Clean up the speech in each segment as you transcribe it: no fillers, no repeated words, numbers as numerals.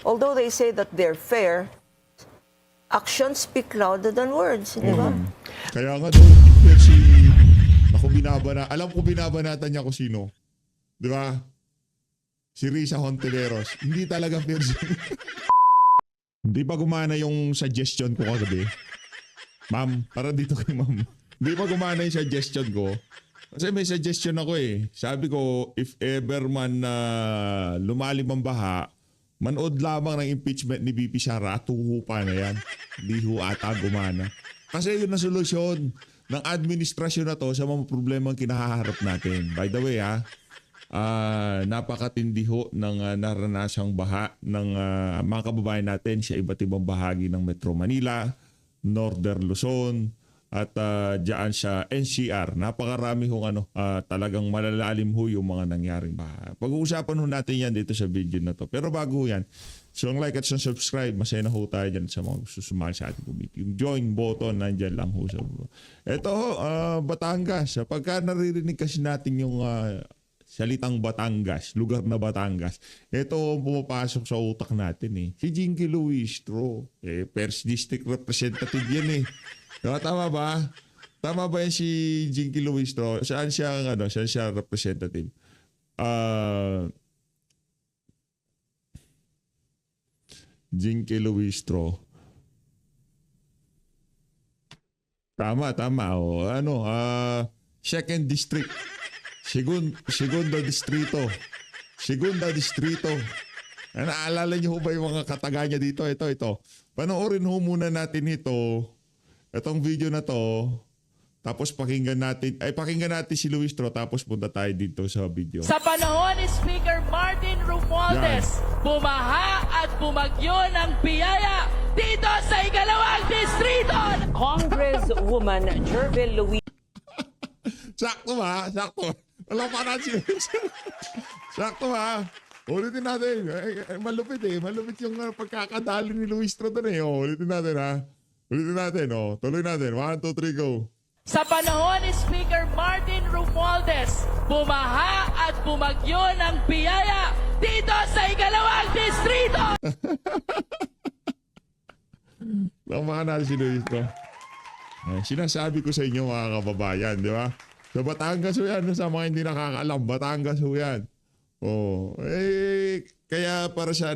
although they say that they're fair, actions speak louder than words, di ba? Kaya nga daw, si... Ako alam ko binabanatan niya kung sino. Di ba? Si Risa Hontiveros. Hindi talaga fair siya. Hindi pa gumana yung suggestion ko kagabi. Ma'am, para dito kay ma'am. Hindi pa gumana yung suggestion ko. Kasi may suggestion ako eh. Sabi ko, if ever man lumalim ang baha, manood lamang ng impeachment ni VP Sara at tuhupa na yan. Hindi ho ata gumana. Kasi yun ang solusyon ng administrasyon na to sa mga problemang kinahaharap natin. By the way napakatindi ho ng naranasang baha ng mga kababayan natin sa iba't ibang bahagi ng Metro Manila, Northern Luzon, at diyan sa NCR. Napakarami hong talagang malalalim ho yung mga nangyaring baha. Pag-uusapan ho natin yan dito sa video na to. Pero bago yan, so ang like at subscribe, masaya na ho tayo dyan sa mga susumali sa ating committee. Yung join button, nandyan lang ho sa... Ito ho, Batangas. Pagka naririnig kasi natin yung salitang Batangas, lugar na Batangas, ito pumapasok sa utak natin eh. Si Jinky Luistro, First District Representative yan eh. Tama ba? Tama ba yan si Jinky Luistro? Saan siya representative? Jinky Luistro. Tama. Second District. Segunda Distrito. Naalala niyo ho ba yung mga kataga niya dito? Ito. Panoorin ho muna natin ito. Itong video na to. Tapos pakinggan natin si Luistro tapos punta tayo dito sa video. Sa panahon ni Speaker Martin Romualdez, bumaha at bumagyo ng biyaya dito sa ikalawang distrito. Congresswoman Jervil Louis. Sakto ba? Wala pa na si Luistro. Sakto ba? Ulitin natin. Malupit eh. Malupit yung pagkakadali ni Luistro doon eh. Ulitin natin ha. Tuloy natin. 1, 2, 3, go. Sa panahon ni Speaker Martin Romualdez, bumaha at bumagyo ng biyaya dito sa ikalawang distrito. Lamahan natin si Luistro. Sinasabi ko sa inyo mga kababayan, di ba? Sa Batangas ho yan, sa mga hindi nakakaalam, Batangas ho yan. Kaya para sa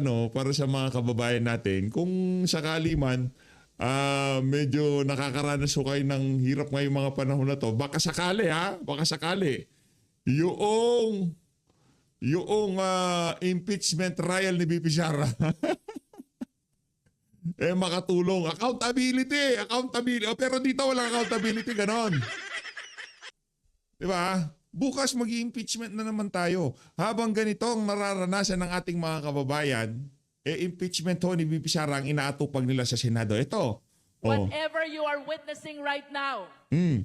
mga kababayan natin, kung sakali man, medyo nakakaranas ho kayo ng hirap ngayong mga panahon na to. Baka sakali. Yung impeachment trial ni VP Sara. Makatulong. Accountability. Pero dito walang accountability, ganon. Diba? Bukas mag-impeachment na naman tayo. Habang ganito ang nararanasan ng ating mga kababayan, impeachment ho ni VP Sara ang inaatupag nila sa Senado. Ito. Whatever you are witnessing right now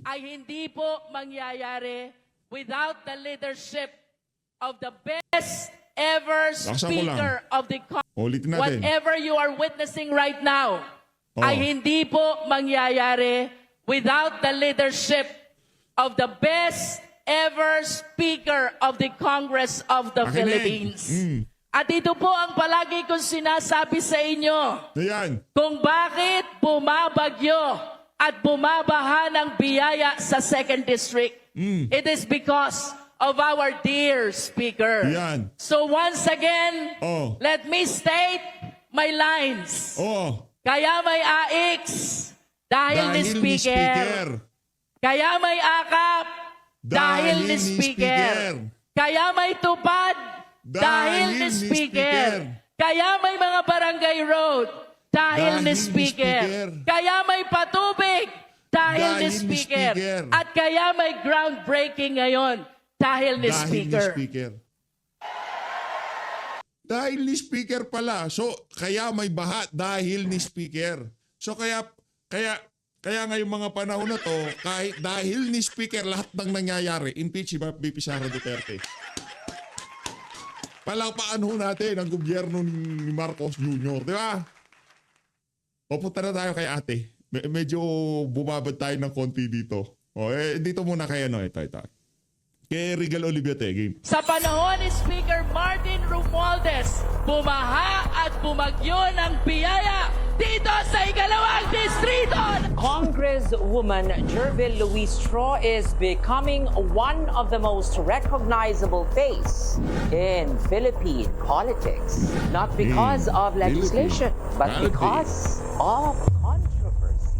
ay hindi po mangyayari without the leadership of the best ever Speaker of the Congress. Ulitin natin. Whatever you are witnessing right now ay hindi po mangyayari without the leadership of the best ever Speaker of the Congress of the Philippines. At ito po ang palagi kong sinasabi sa inyo. Ayan. Kung bakit bumabagyo at bumabaha ng biyaya sa 2nd District. It is because of our dear Speaker. Ayan. So once again, let me state my lines. Kaya may AX dahil ni Speaker. Kaya may akap dahil ni Speaker. Kaya may tupad dahil ni Speaker. Kaya may mga barangay road dahil ni Speaker. Kaya may patubig dahil ni Speaker. At kaya may groundbreaking ngayon dahil ni Speaker. Dahil ni Speaker pala. So, kaya may baha dahil ni Speaker. So, kaya ngayong mga panahon na to, kahit dahil ni Speaker lahat ng nangyayari, impeach si VP Sara Duterte. Palakpakan ho natin ang gobyerno ni Marcos Jr., di ba? Pupunta na tayo kay ate. Medyo bumabad tayo ng konti dito. Dito muna kay ito. kay Regal Olivete. Game. Sa panahon ni Speaker Martin Romualdez, bumaha at bumagyo ng biyaya dito sa ikalawang distrito. Congresswoman Jervil Luistro is becoming one of the most recognizable face in Philippine politics. Not because of legislation, but because of controversy.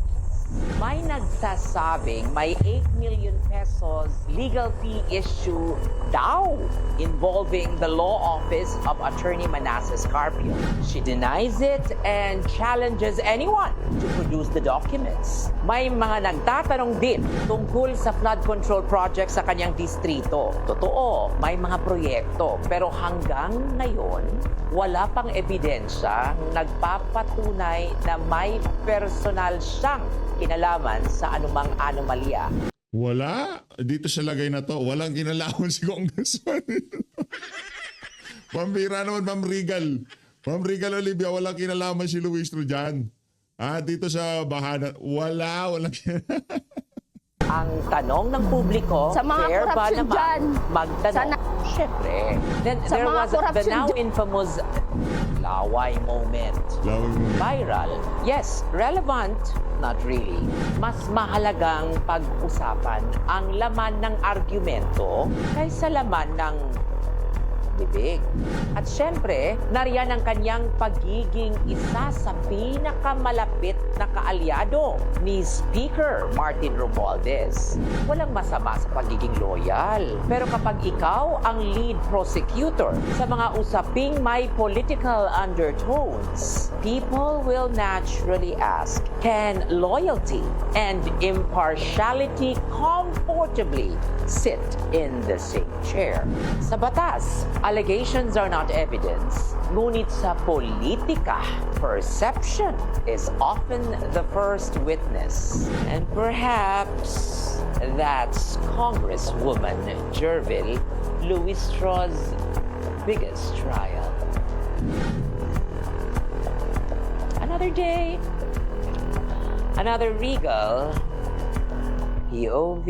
May nagsasabing may 8 million pesos legal fee issue daw involving the law office of Attorney Manasseh Carpio. She denies it and challenges anyone to produce the documents. May mga nagtatanong din tungkol sa flood control project sa kanyang distrito. Totoo, may mga proyekto, pero hanggang ngayon, wala pang ebidensya nagpapatunay na may personal siyang kinalaman sa anumang anomalya. Wala. Dito sa lagay na to, walang kinalaman si Congressman. Pambira naman, Ma'am Regal. Ma'am Regal Olivia, walang kinalaman si Luistro dyan. Dito sa bahana, walang kinalaman. Ang tanong ng publiko, Sa mga fair ba corruption naman dyan. magtanong? Siyempre. Then Sa there mga was the corruption now dyan. infamous laway moment. Lawag mo. Viral. Yes, relevant. Not really. Mas mahalagang pag-usapan ang laman ng argumento kaysa laman ng bibig. At syempre, nariyan ang kanyang pagiging isa sa pinakamalapit na kaalyado ni Speaker Martin Romualdez. Walang masama sa pagiging loyal. Pero kapag ikaw ang lead prosecutor sa mga usaping may political undertones, people will naturally ask, can loyalty and impartiality comfortably sit in the same chair? Sa batas, allegations are not evidence. Ngunit sa politika, perception is often the first witness. And perhaps that's Congresswoman Jervil Luistro's biggest trial. Another day, another Regal POV.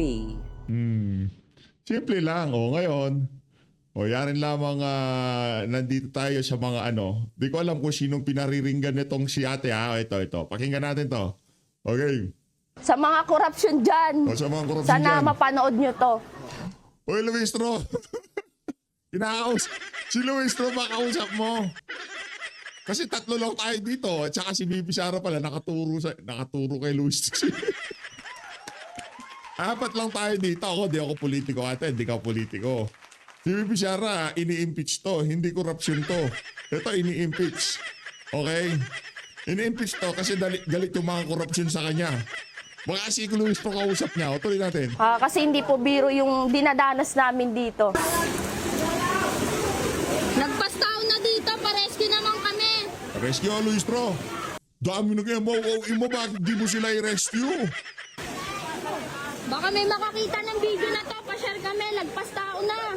Simple lang. Ngayon, yarin lamang nandito tayo sa mga Di ko alam kung sinong pinariringgan nitong si ate Ito. Pakinggan natin to. Okay. Sa mga korupsyon dyan. Sa mga korupsyon Sana dyan. mapanood nyo to. Uy, Luistro. Si Luistro, makausap mo. Kasi 3 lang tayo dito. At saka si Bibi Sara pala nakaturo kay Luistro. 4 lang tayo dito. Di ako politiko ate. Hindi ka politiko. Si Bibi Sara, ini-impeach to. Hindi korupsyon to. Ito, ini-impeach. Okay? Ini-impeach to kasi galit yung mga korupsyon sa kanya. Baka si Luis po kausap niya. Tuloy natin. Kasi hindi po biro yung dinadanas namin dito. Nagpastaw na dito, pa-rescue naman kami. Rescue, Luis Pro. Dami na kaya mo. Bakit di mo sila i-rescue? Baka may makakita ng video na to, pa-share kami, nagpastaw na.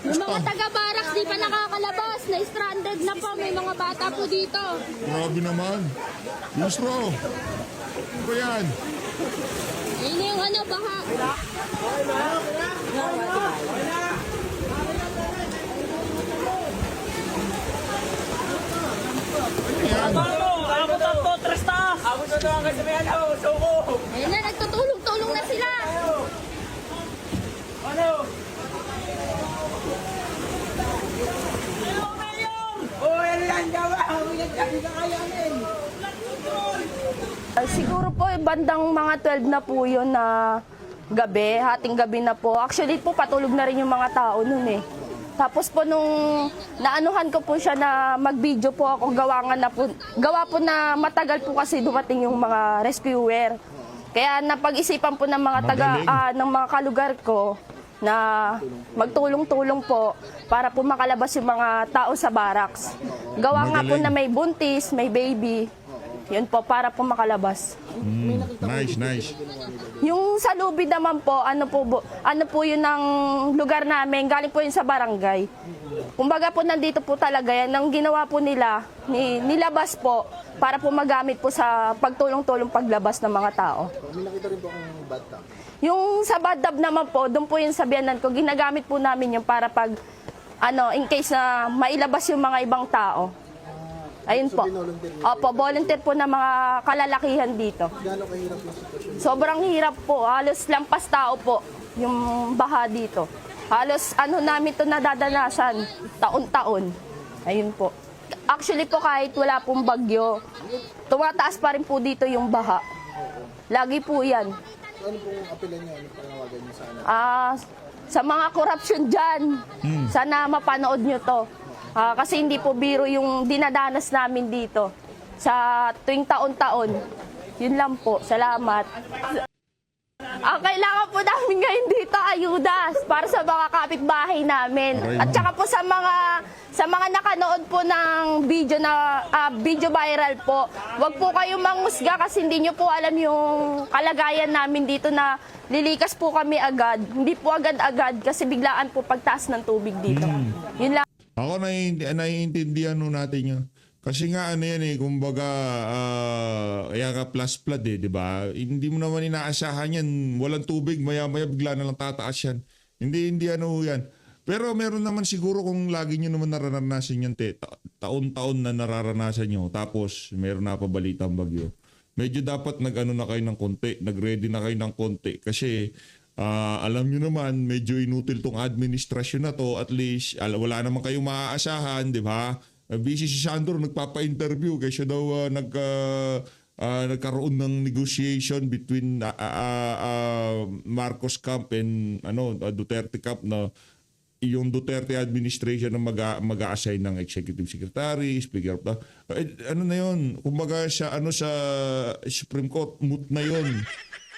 Yung mga taga-barracks di pa nakakalabas, na-stranded na po, may mga bata po dito. Grabe naman. Luis Pro. Ano ba yan? Ayun yung baha. Yan. Ayun na, nagtutulong-tulong na sila. Siguro po bandang mga 12 na po yun na gabi, hating gabi na po. Actually po patulog na rin yung mga tao nun eh. Tapos po nung naanuhan ko po siya na mag-video po ako, gawa po na matagal po kasi dumating yung mga rescuer. Kaya napag-isipan po ng mga ng mga kalugar ko na magtulong-tulong po para po makalabas yung mga tao sa barracks. Gawa nga po na may buntis, may baby. Yun po, para po makalabas. Nice. Yung sa lubid naman po, ano po yun ang lugar namin, galing po yun sa barangay. Kumbaga po nandito po talaga yan, ang ginawa po nila, nilabas po para po magamit po sa pagtulong-tulong paglabas ng mga tao. May nakita rin po akong bata. Yung sa badab naman po, doon po yung sabihanan ko, ginagamit po namin yung para pag, in case na mailabas yung mga ibang tao. Ayun po. Opo, volunteer po ng mga kalalakihan dito. Gaano kahirap yung sitwasyon? Sobrang hirap po. Halos lampas tao po yung baha dito. Halos namin ito nadadanasan taon-taon. Ayun po. Actually po kahit wala pong bagyo, tumataas pa rin po dito yung baha. Lagi po yan. Ano pong apilan niyo? Ano panawagan niyo sana? Sa mga korupsyon dyan, sana mapanood nyo to. Kasi hindi po biro yung dinadanas namin dito sa tuwing taon-taon. Yun lang po. Salamat. Ang kailangan po namin ngayon dito, ayuda para sa mga kapitbahay namin. At saka po sa mga nakanood po ng video na video viral po, wag po kayong mangusga kasi hindi nyo po alam yung kalagayan namin dito na lilikas po kami agad. Hindi po agad-agad kasi biglaan po pagtaas ng tubig dito. Yun lang. Ako naiintindihan natin yun. Kasi nga yan kumbaga, kaya ka plus flood di ba? Hindi mo naman inaasahan yan. Walang tubig, maya-maya bigla na lang tataas yan. Hindi yan. Pero meron naman siguro kung lagi nyo naman nararanasan yan, taon-taon na nararanasan nyo. Tapos meron na pabalitang bagyo. Medyo dapat nag-ano na kayo ng konti, nag-ready na kayo ng konti. Kasi alam nyo naman, medyo inutil tong administrasyon na to. At least, wala naman kayong maaasahan, di ba? Busy si Sandro, nagpapa-interview kasi siya daw nagkaroon ng negotiation between Marcos camp and Duterte camp na yung Duterte administration na mag-a-assign ng executive secretary, speaker of the na yun, kumbaga sa Supreme Court moot na yun.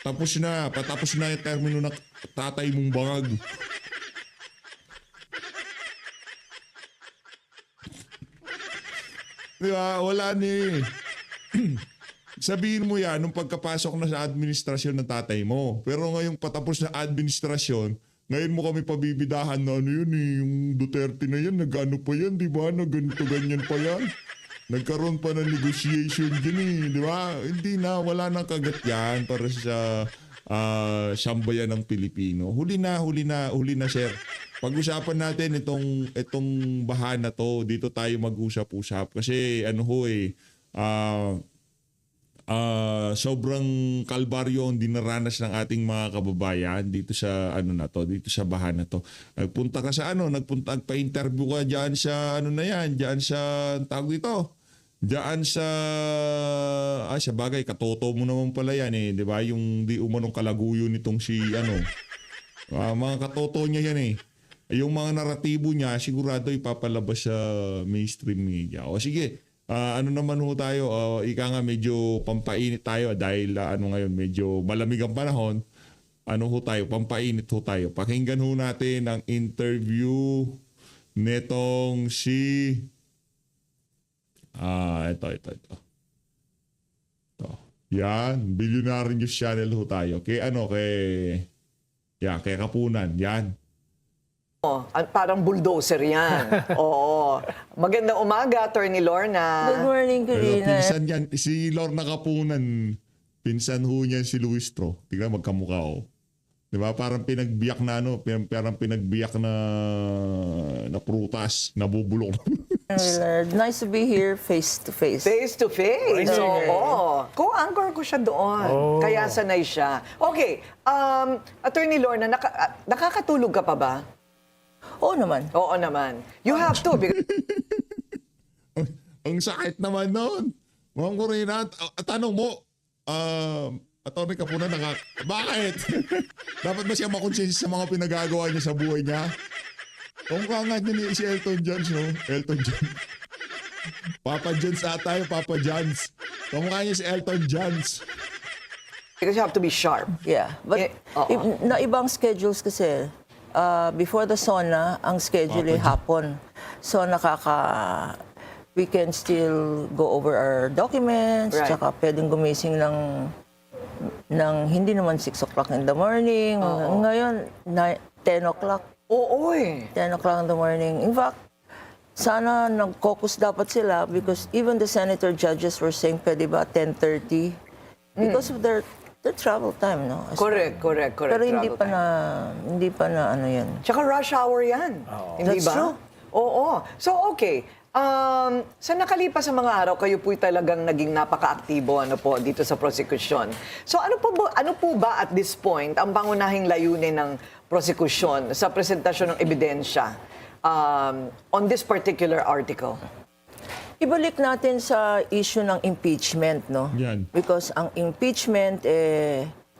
Patapos na yung termino ng tatay mong bangag. Diba? Wala ni. Sabihin mo yan nung pagkapasok na sa administrasyon ng tatay mo. Pero ngayong patapos na administrasyon, ngayon mo kami pabibidahan na yung Duterte na yan, nag-ano pa yan, di ba? Ganyan pa yan. Nagkaroon pa ng negotiation din di ba? Hindi na, wala nang kagat yan para sa sambayan ng Pilipino. Huli na sir. Pag-usapan natin itong baha na to, dito tayo mag-usap-usap. Kasi sobrang kalbaryo ang dinaranas ng ating mga kababayan dito sa dito sa baha na to. Nagpunta ka sa nagpa-interview ka diyan sa diyan sa tawag dito. Diyan sa sa bagay katoto mo naman pala yan di ba? Yung di umanong kalaguyo nitong si mga katoto niya yan Yung mga naratibo niya sigurado ipapalabas sa mainstream media. O sige, naman ho tayo, ika nga medyo pampainit tayo dahil ngayon medyo malamig ang panahon. Pampainit ho tayo. Pakinggan ho natin ang interview netong si ito. Yan, Billionaire News Channel ho tayo. Kay Kapunan, yan. Parang bulldozer yan. Oo. Magandang umaga, Attorney Lorna. Good morning, Karina. Pinsan yan, si Lorna Kapunan, pinsan ho niya si Luis Tro. Tingnan magkamukha Di ba? Parang pinagbiyak na parang pinagbiyak na prutas, nabubulok. Nice to be here face to face. Face to face. Oo. Co-anchor ko siya doon. Kaya sanay siya. Okay. Attorney Lorna, nakakatulog ka pa ba? Oo naman. Oo naman. You have to. Ang sakit naman nun. Mga Corina, tanong mo, Atty. Kapunan, bakit? Dapat ba siya makonsensya sa mga pinagagawa niya sa buhay niya? Kung nga niya si Elton John, Elton John. Papa John's ata yung Papa John's. Kamukha niya si Elton John's. Because you have to be sharp. Yeah. But ibang schedules kasi. Before the sauna, ang schedule ay hapon. So we can still go over our documents, Right. tsaka pwedeng gumising ng hindi naman 6 o'clock in the morning. Ngayon, 10 o'clock. Oo eh. 10 o'clock in the morning. In fact, sana nag-caucus dapat sila because even the senator judges were saying, pwede ba 10:30? Because of their travel time, no? Correct. Pero hindi Travel pa na ano yan. Tsaka rush hour yan. Hindi That's ba? true. Oo. So, okay. Sa nakalipas sa mga araw, kayo po'y talagang naging napaka-aktibo dito sa prosecution. So, ano po ba at this point ang pangunahing layunin ng prosecution sa presentasyon ng ebidensya on this particular article? Ibalik natin sa issue ng impeachment, no? Yan. Because ang impeachment,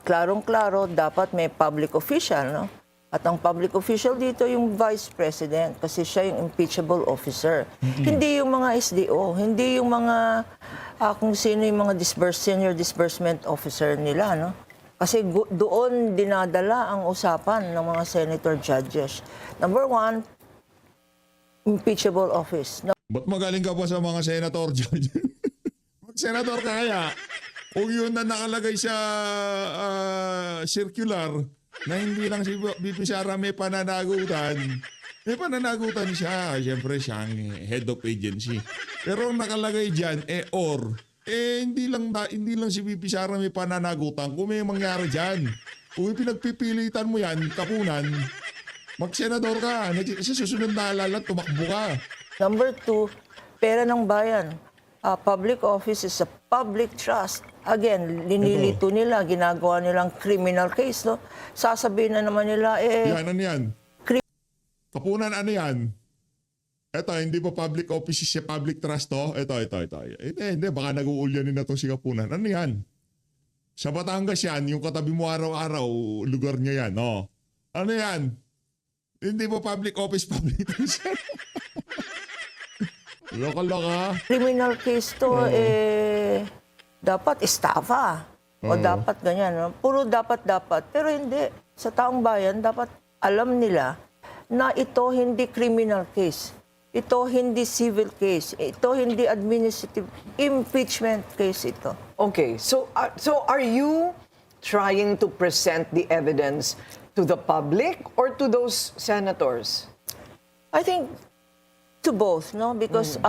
klarong-klaro, dapat may public official, no? At ang public official dito yung vice president kasi siya yung impeachable officer. Hindi yung mga SDO, hindi yung mga kung sino yung mga senior disbursement officer nila, no? Kasi doon dinadala ang usapan ng mga senator judges. Number one, impeachable office. Ba't magaling ka pa sa mga senator, Judge? Mag-senator ka kaya? Kung yun na nakalagay sa circular na hindi lang si BP Sara may pananagutan. May pananagutan siya. Siyempre siya ang head of agency. Pero ang nakalagay dyan, hindi lang si BP Sara may pananagutan. Kung may mangyari dyan, kung pinagpipilitan mo yan, kapunan, mag-senador ka. Sa susunod na alalat, tumakbo ka. Number two, pera ng bayan. Public office is a public trust. Again, linilito nila, ginagawa nilang criminal case, no? Sasabihin na naman nila, Yan, ano yan? Kapunan, ano yan? Ito, hindi pa public office siya public trust to. Ito. Hindi, baka nag-uulyanin na to si Kapunan. Ano yan? Sa Batangas yan, yung katabi mo araw-araw, lugar niya yan, no? Ano yan? Hindi pa public office, public trust. Loka-loka. criminal case to, dapat estafa. O dapat ganyan, no? Puro dapat. Pero hindi. Sa taong bayan, dapat alam nila na ito hindi criminal case. Ito hindi civil case. Ito hindi administrative impeachment case ito. Okay, so are you trying to present the evidence to the public or to those senators? I think to both, no? Because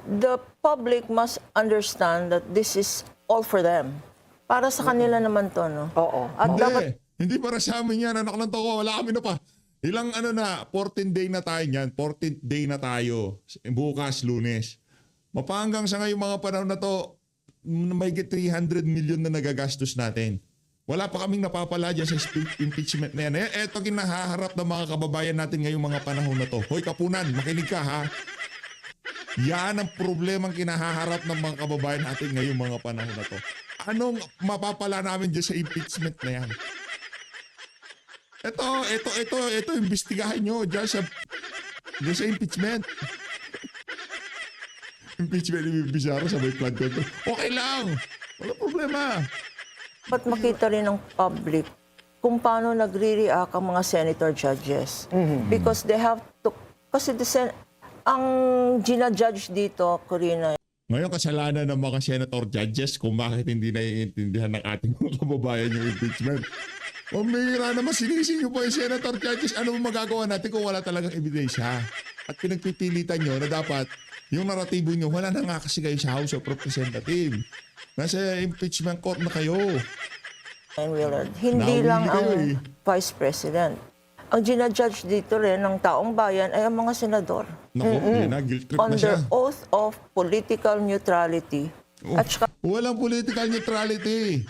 the public must understand that this is all for them. Para sa kanila naman to, no? Oo. At dapat Hindi para sa amin yan. Anak ng toko, wala kami na pa. Ilang 14 day na tayo niyan. 14th day na tayo. Bukas, Lunes. Mapahanggang sa ngayong mga panahon na to, may 300 million na nagagastos natin. Wala pa kaming napapala dyan sa impeachment na yan. Eto kinahaharap ng mga kababayan natin ngayong mga panahon na to. Hoy Kapunan, makinig ka ha. Yan ang problemang kinahaharap ng mga kababayan natin ngayong mga panahon na to. Anong mapapala namin dyan sa impeachment na yan? Ito, imbestigahan nyo dyan sa impeachment. Impeachment ni Bizarro sa may flood control. Okay lang. Wala problema. dapat makita rin ng public kung paano nagre-react ang mga senator judges. Because they have to, kasi ang ginajudge dito, Corina, Ngayon, kasalanan ng mga senator judges kung bakit hindi naiintindihan ng ating mga kababayan yung impeachment. Pamira naman, sinising nyo po yung senator judges. Ano magagawa natin kung wala talagang ebidensya? At pinagpipilitan nyo na dapat yung naratibo nyo, wala na nga kasi kayo sa House of Representatives. Nasa impeachment court na kayo. and Willard, hindi Nahuli lang kayo ang Vice President. Ang ginajudge dito rin ng taong bayan ay ang mga senador. Naku, yun na, guilt trip na Under siya. oath of political neutrality. At saka Walang political neutrality.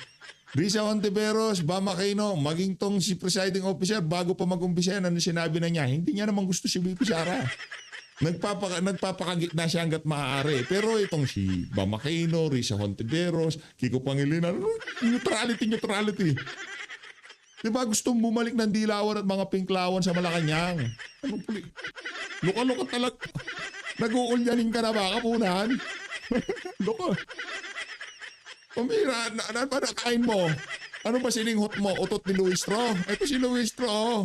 Risa Hontiveros, Bam Aquino, maging tong si presiding officer, bago pa mag-umpisa yan, ano sinabi na niya? Hindi niya naman gusto si VP Sara. Nagpapakagit na siya hanggat maaari. Pero itong si Bam Aquino, Risa Hontiveros, Kiko Pangilinan, neutrality. Diba gustong bumalik ng dilawan at mga pinklawan sa Malacanang? Anong Luka-luka talaga. Nag-uulyanin ka na ba, Kapunan? Luka. Pamira, ano ba nakain mo? Ano ba sininghot mo? Utot ni Luis Tro? Ito si Luis Tro, oh.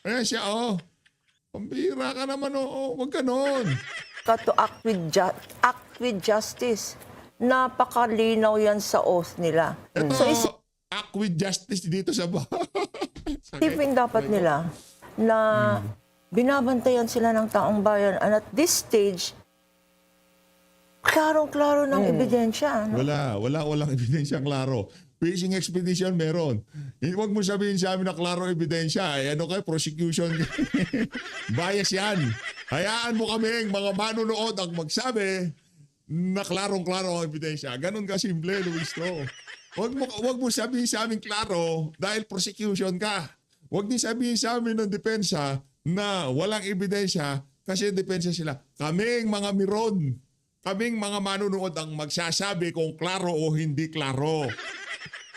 Ayan siya, oh. Pambira ka naman, oh. Huwag ganon. to act with justice. Napakalinaw yan sa oath nila. Ito, So act with justice dito sa isipin dapat nila na binabantayan sila ng taong bayan. And at this stage, klarong-klaro ng ebidensya. No? Walang ebidensyang klaro. Fishing expedition meron. Huwag mo sabihin sa amin na klaro ebidensya. Ano kayo, prosecution. Bias yan. Hayaan mo kaming mga manunood ang magsabi na klarong-klaro ang ebidensya. Ganon ka simple, Luis to. Huwag mo sabihin sa amin klaro dahil prosecution ka. Huwag din sabihin sa amin ng depensa na walang ebidensya kasi depensa sila. Kaming mga miron. Kaming mga manunood ang magsasabi kung klaro o hindi klaro.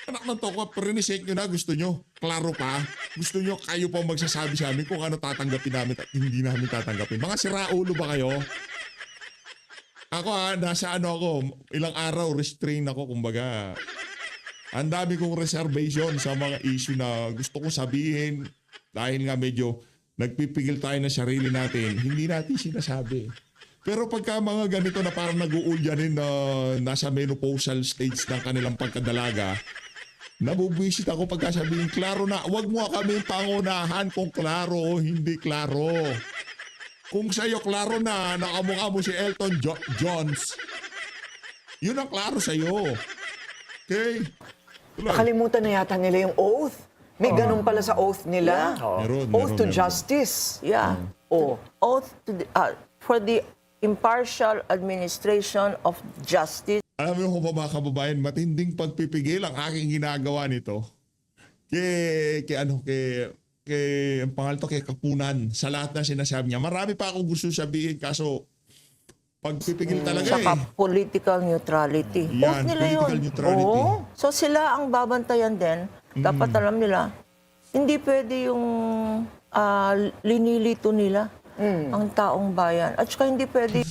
Anak ng toko, perinisik nyo na, gusto nyo, klaro pa. Gusto nyo, kayo pa magsasabi sa amin kung ano tatanggapin namin at hindi namin tatanggapin. Mga siraulo ba kayo? Ako nasa ako, ilang araw, restrain ako, kumbaga. Ang dami kong reservation sa mga issue na gusto ko sabihin dahil nga medyo nagpipigil tayo ng sarili natin, hindi natin sinasabi. Pero pagka mga ganito na parang nag-uulyanin na nasa menopausal stage ng kanilang pagkadalaga, nabubwisit ako pagka sabihin, klaro na, wag mo kami pangunahan kung klaro o hindi klaro. Kung sa'yo klaro na, nakamukha mo si Elton Jones, yun ang klaro sa'yo. Okay? Tuloy. Nakalimutan na yata nila yung oath. May ganun pala sa oath nila. Oath to Meron. justice. Yeah. Oh. Oath to for the impartial administration of justice. Alam mo kung mga kababayan, matinding pagpipigil ang aking ginagawa nito. Ang pangalan to, kay Kapunan, sa lahat na sinasabi niya. Marami pa akong gusto sabihin, kaso pagpipigil talaga Saka political neutrality. Oath Yan, nila political yun. neutrality. Oo. So sila ang babantayan din. Dapat alam nila, hindi pwede yung linilito nila ang taong bayan. At saka hindi pwede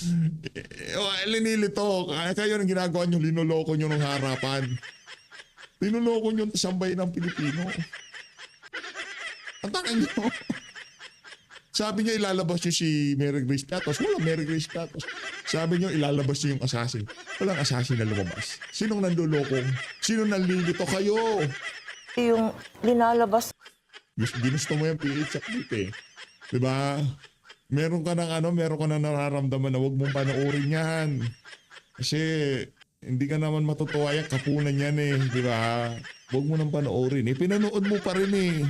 Linilito. Kayo nang ginagawa nyo, linuloko nyo ng harapan. Linuloko nyo sa bayan ng Pilipino. Ang takan nyo. Sabi nyo ilalabas nyo si Mary Grace Piatos. Wala Mary Grace Piatos. Sabi nyo ilalabas nyo yung assassin. Walang assassin na lumabas. Sinong nanduloko? Sinong nalilito? Kayo. yung linalabas Ginusto mo yung PH sa clip eh. Diba? Meron ka ng nararamdaman na huwag mong panoorin yan. Kasi hindi ka naman matutuwa yan, kapunan yan eh. Diba? Huwag mo nang panoorin eh. Pinanood mo pa rin eh.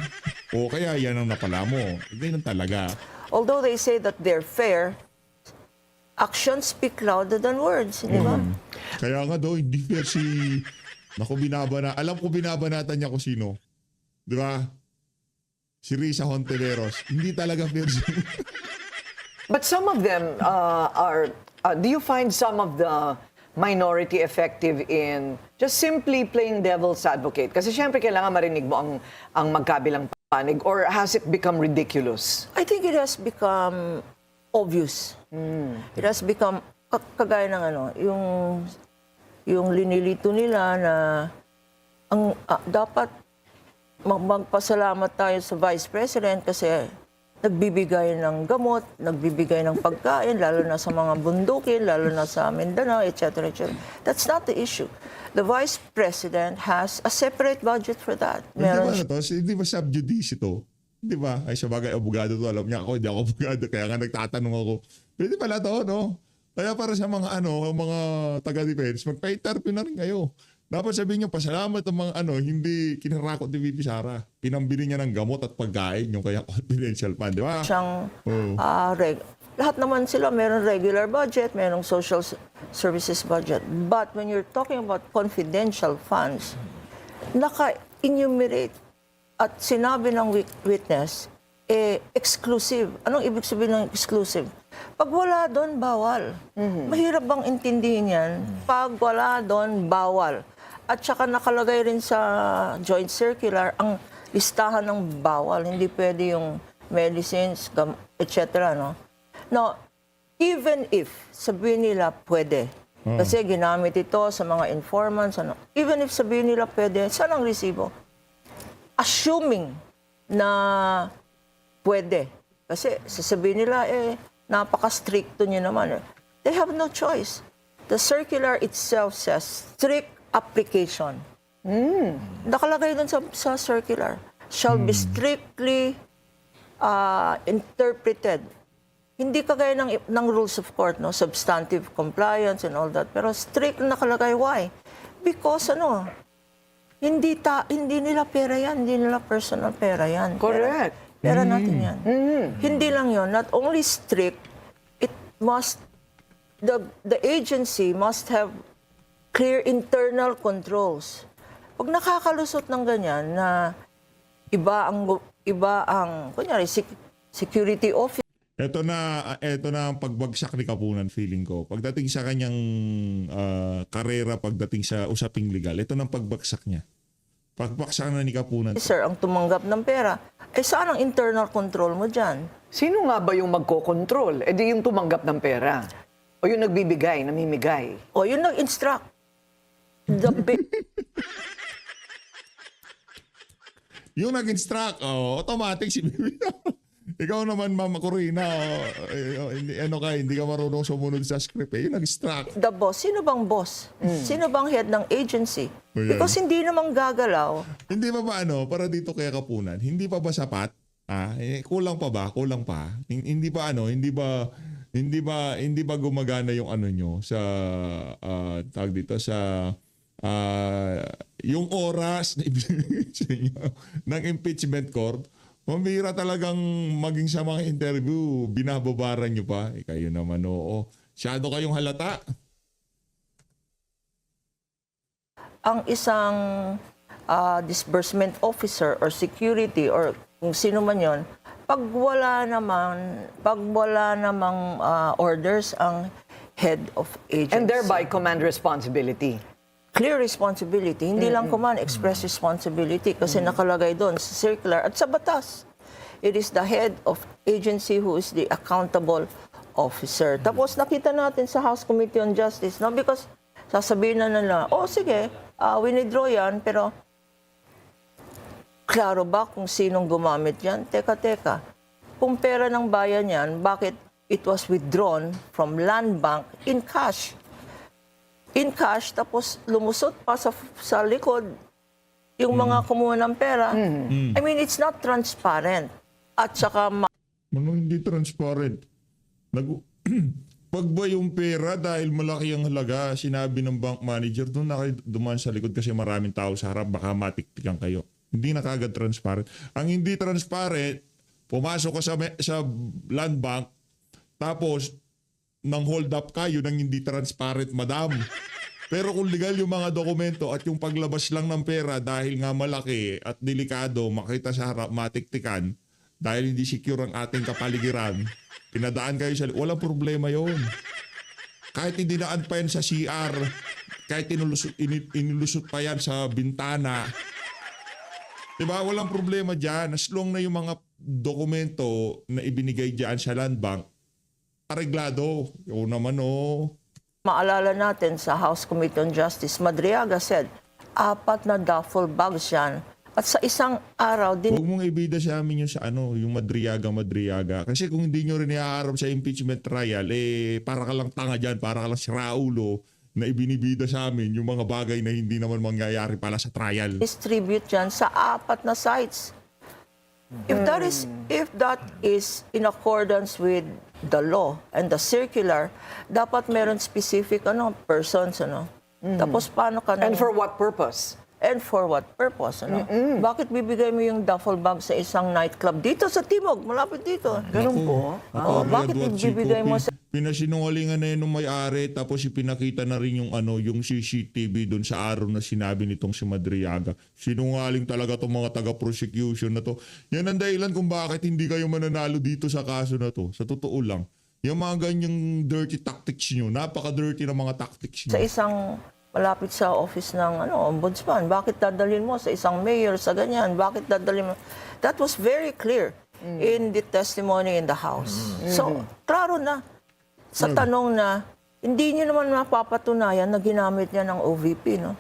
O kaya yan ang napala mo. Ganyan talaga. although they say that they're fair, actions speak louder than words, di ba? Kaya nga daw, hindi fair si... Alam ko binabanatan niya kung sino. Di ba? Si Risa Hontiveros. Hindi talaga fair si... But some of them do you find some of the minority effective in just simply playing devil's advocate? Kasi syempre kailangan marinig mo ang magkabilang panig, or has it become ridiculous? I think it has become obvious. It has become kagaya ng yung linilito nila na dapat magpasalamat tayo sa Vice President kasi nagbibigay ng gamot, nagbibigay ng pagkain, lalo na sa mga bundukin, lalo na sa Mindanao, etc. etc. That's not the issue. The Vice President has a separate budget for that. Meron hindi ba sub judice ito? Di ba? Ay, sabagay, abogado to. Alam niya ako, hindi ako abogado. Kaya nga nagtatanong ako, pwede pala to, no? Kaya para sa mga mga taga-defense, magpa-interview na rin kayo. Dapat sabihin niyo, pasalamat ang mga hindi kinarakot ni VP Sara. Pinambili niya ng gamot at pagkain yung kaya confidential fund, di ba? Siyang lahat naman sila meron regular budget, merong social services budget. But when you're talking about confidential funds, naka-enumerate at sinabi ng witness, exclusive. Anong ibig sabihin ng exclusive? Pag wala doon, bawal. Mahirap bang intindihin yan? Pag wala doon, bawal. At saka nakalagay rin sa joint circular ang listahan ng bawal. Hindi pwede yung medicines, etc. No? Now, even if sabihin nila pwede, kasi ginamit ito sa mga informants, even if sabihin nila pwede, saan ang resibo? Assuming na pwede. Kasi sasabihin nila, napaka-stricto nyo naman. They have no choice. The circular itself says strict application. Nakalagay dun sa circular. Shall be strictly interpreted. Hindi kagaya ng rules of court, no? Substantive compliance and all that. Pero strict na nakalagay. Why? Because hindi nila pera yan. Hindi nila personal pera yan. Correct. Pera natin yan. Hindi lang yon. Not only strict, the agency must have clear internal controls. Pag nakakalusot ng ganyan na iba ang kunyari, security officer, Ito na ang pagbagsak ni Kapunan, feeling ko. Pagdating sa kanyang karera, pagdating sa usaping legal, ito na ang pagbagsak niya. Pagbagsak na ni Kapunan. ang tumanggap ng pera, saan ang internal control mo dyan? Sino nga ba yung magkokontrol? Eh di yung tumanggap ng pera. O yung nagbibigay, namimigay. O yun nag-instruct. Yung nag-instruct, automatic si Bibi. Ikaw naman, Mama Corina, hindi ka marunong sumunod sa script. Yung nag-instruct. The boss, sino bang boss? Sino bang head ng agency? Ayan. Because hindi namang gagalaw. Hindi pa ba para dito kaya Kapunan? Hindi pa ba sapat? Kulang pa ba? Kulang pa? Hindi ba gumagana yung nyo sa tawag dito sa yung oras na ibinigay sa inyo ng impeachment court? Mambira talagang maging sa mga interview, binababaran nyo pa. Kayo naman, oo. Masyado kayong halata. Ang isang disbursement officer or security or kung sino man yon, pag wala namang orders ang head of agency. And thereby command responsibility. Clear responsibility, hindi lang command, express responsibility kasi nakalagay doon sa circular at sa batas. It is the head of agency who is the accountable officer. Tapos nakita natin sa House Committee on Justice, no? Because sasabihin na nila, sige, winidraw yan, pero klaro ba kung sinong gumamit yan? Teka. Kung pera ng bayan yan, bakit it was withdrawn from land bank in cash? Tapos lumusot pa sa likod yung mga kumuha ng pera. I mean, it's not transparent. At saka Hindi transparent? Pag ba yung pera dahil malaki ang halaga, sinabi ng bank manager, doon na kayo dumaan sa likod kasi maraming tao sa harap, baka matiktikan kayo. Hindi na kagad transparent. Ang hindi transparent, pumasok ka sa land bank, tapos nang hold up kayo nang hindi transparent, madam. Pero kung legal yung mga dokumento at yung paglabas lang ng pera dahil nga malaki at delikado, makita sa harap, matiktikan, dahil hindi secure ang ating kapaligiran, pinadaan kayo sa... Walang problema yon. Kahit hindi naan pa yan sa CR, kahit inilusot pa yan sa bintana, diba? Walang problema dyan. As long na yung mga dokumento na ibinigay dyan sa land bank, areglado. Yung naman, maalala natin sa House Committee on Justice, Madriaga said, 4 na duffel bags yan. At sa isang araw din, Huwag mong ibida sa amin yung yung Madriaga. Kasi kung hindi nyo rin iaharap sa impeachment trial, para ka lang tanga dyan, para ka lang siraulo na ibinibida sa amin yung mga bagay na hindi naman mangyayari pala sa trial. distribute yan sa 4 na sites. If that is in accordance with the law and the circular, dapat meron specific persons, Tapos paano ka na? And for what purpose? And for what purpose, Bakit bibigay mo yung duffel bag sa isang nightclub dito sa Timog, malapit dito? Ganun po. Bakit ibibigay mo sa... Pinasinungalingan na yun ng may-ari, tapos ipinakita na rin yung CCTV doon sa araw na sinabi nitong si Madriaga. Sinungaling talaga itong mga taga-prosecution na to. Yan ang dahilan kung bakit hindi kayo mananalo dito sa kaso na to. Sa totoo lang. Yung mga ganyang dirty tactics nyo, napaka-dirty na mga tactics nyo. Sa isang malapit sa office ng ombudsman, bakit dadalhin mo sa isang mayor sa ganyan? Bakit dadalhin mo? That was very clear in the testimony in the House. So, klaro na. Sa tanong na, hindi niyo naman mapapatunayan na ginamit niya ng OVP, no?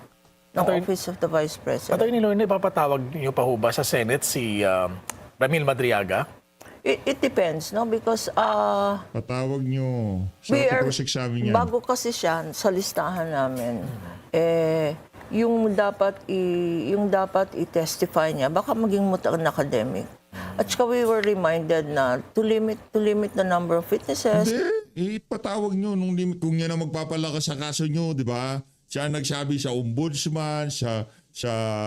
Ng Office of the Vice President. Attorney Lorne, ipapatawag niyo pa ho ba sa Senate si Ramil Madriaga? It depends, no? Because Patawag nyo sa we are, cross-examine yan. bago kasi siya sa listahan namin, yung dapat i-testify niya, baka maging muta ang academic. At saka we were reminded na to limit the number of witnesses. Hindi, ipatawag nyo nung limit. Kung yan ang magpapalakas sa kaso nyo, di ba? Siya ang nagsabi sa ombudsman, sa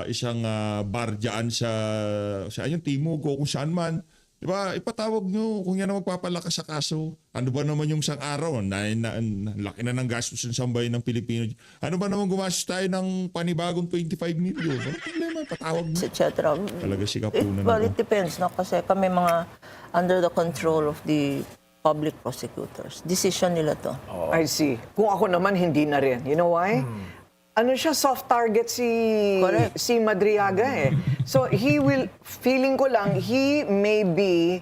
isang bar dyan sa yung Timog o kung saan man. Di ba? Ipatawag nyo kung yan ang magpapalakas sa kaso. Ano ba naman yung isang araw? Laki na ng gastos ng sambayan ng Pilipino. Ano ba naman gumastos tayo ng panibagong 25 million? Ano problema? Patawag nyo. Etc. Talaga si Kapunan Well, ako. it depends, no? Kasi kami mga under the control of the public prosecutors. Decision nila to. I see. Kung ako naman, hindi na rin. You know why? Ano siya, soft target Correct. si Madriaga eh. So feeling ko lang, he may be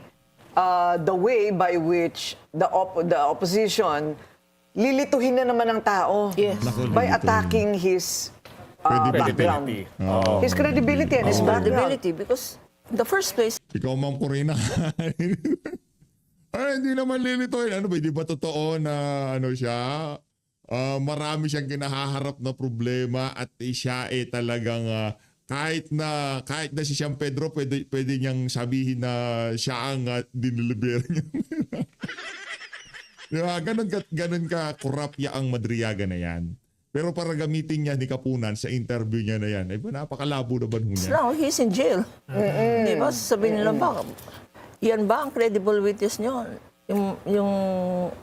the way by which the opposition lilituhin na naman ng tao Yes. Naku, by lilituhin. attacking his background. Oo. His credibility and his background. Credibility, because in the first place, Ikaw, Ma'am Corina. Ay, hindi naman lilituin. Ano ba, di ba totoo na ano siya? Marami siyang kinahaharap na problema at siya talagang kahit na si San Pedro pwede niyang sabihin na siya ang diniliber niya. Di ba? Ganun ka korap ang Madriaga na yan. Pero para gamitin niya ni Kapunan sa interview niya na yan, ay ba napakalabo naman ho niya. now he's in jail. Di ba? Sabihin nila ba, yan ba ang credible witness nyo? Yung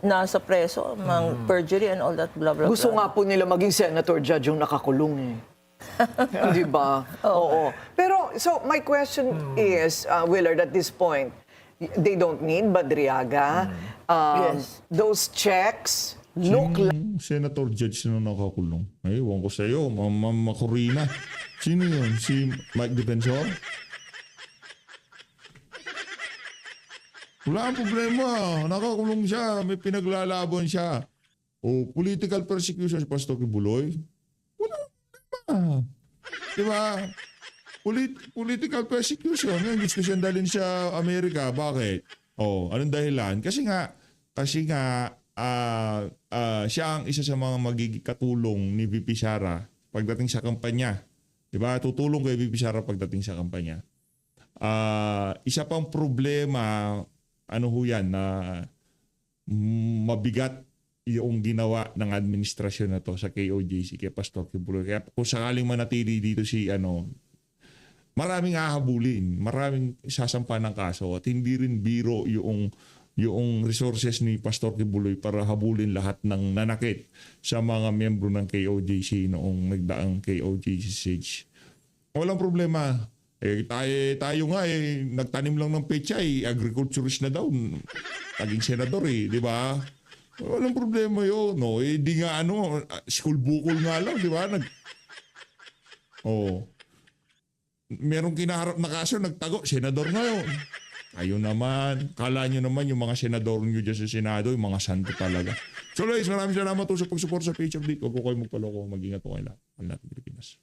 nasa preso, mga perjury and all that, blah, blah, Gusto blah. nga po nila maging senator judge yung nakakulong eh. Di ba? Oo. Pero, so my question is, Willard, at this point, they don't need Madriaga. Yes. Those checks look like... Senator Judge na nakakulong. Ay, ewan ko sa'yo, Ma'am Corina. Sino yun? Si Mike Defensor? Wala ang problema. Nakakulong siya. May pinaglalaban siya. O political persecution si Pastor Kibuloy. Wala ang problema. Diba? Political persecution. Ngayon gusto siyang dalhin sa Amerika. Bakit? Anong dahilan? Kasi nga siya ang isa sa mga magiging katulong ni VP Sara pagdating sa kampanya. Diba? Tutulong kay VP Sara pagdating sa kampanya. Isa pang problema, ano ho yan, na mabigat yung ginawa ng administrasyon na to sa KOJC, kay Pastor Kibuloy. Kaya kung sakaling manatili dito maraming hahabulin, maraming sasampa ng kaso at hindi rin biro yung resources ni Pastor Kibuloy para habulin lahat ng nanakit sa mga miyembro ng KOJC noong nagdaang KOJC siege. Walang problema. Tayo nga nagtanim lang ng pechay, agriculturist na daw. Naging senador di ba? Walang problema yun. No? Di nga school bukol nga lang, di ba? Merong kinaharap na kaso, nagtago, senador ngayon. Ayun naman, kala nyo naman yung mga senador nyo dyan sa Senado, yung mga santo talaga. So guys, maraming salamat po sa pag-support sa page update. Huwag po kayo magpaloko, mag-ingat po kayo lahat. Ang lahat ng Pilipinas.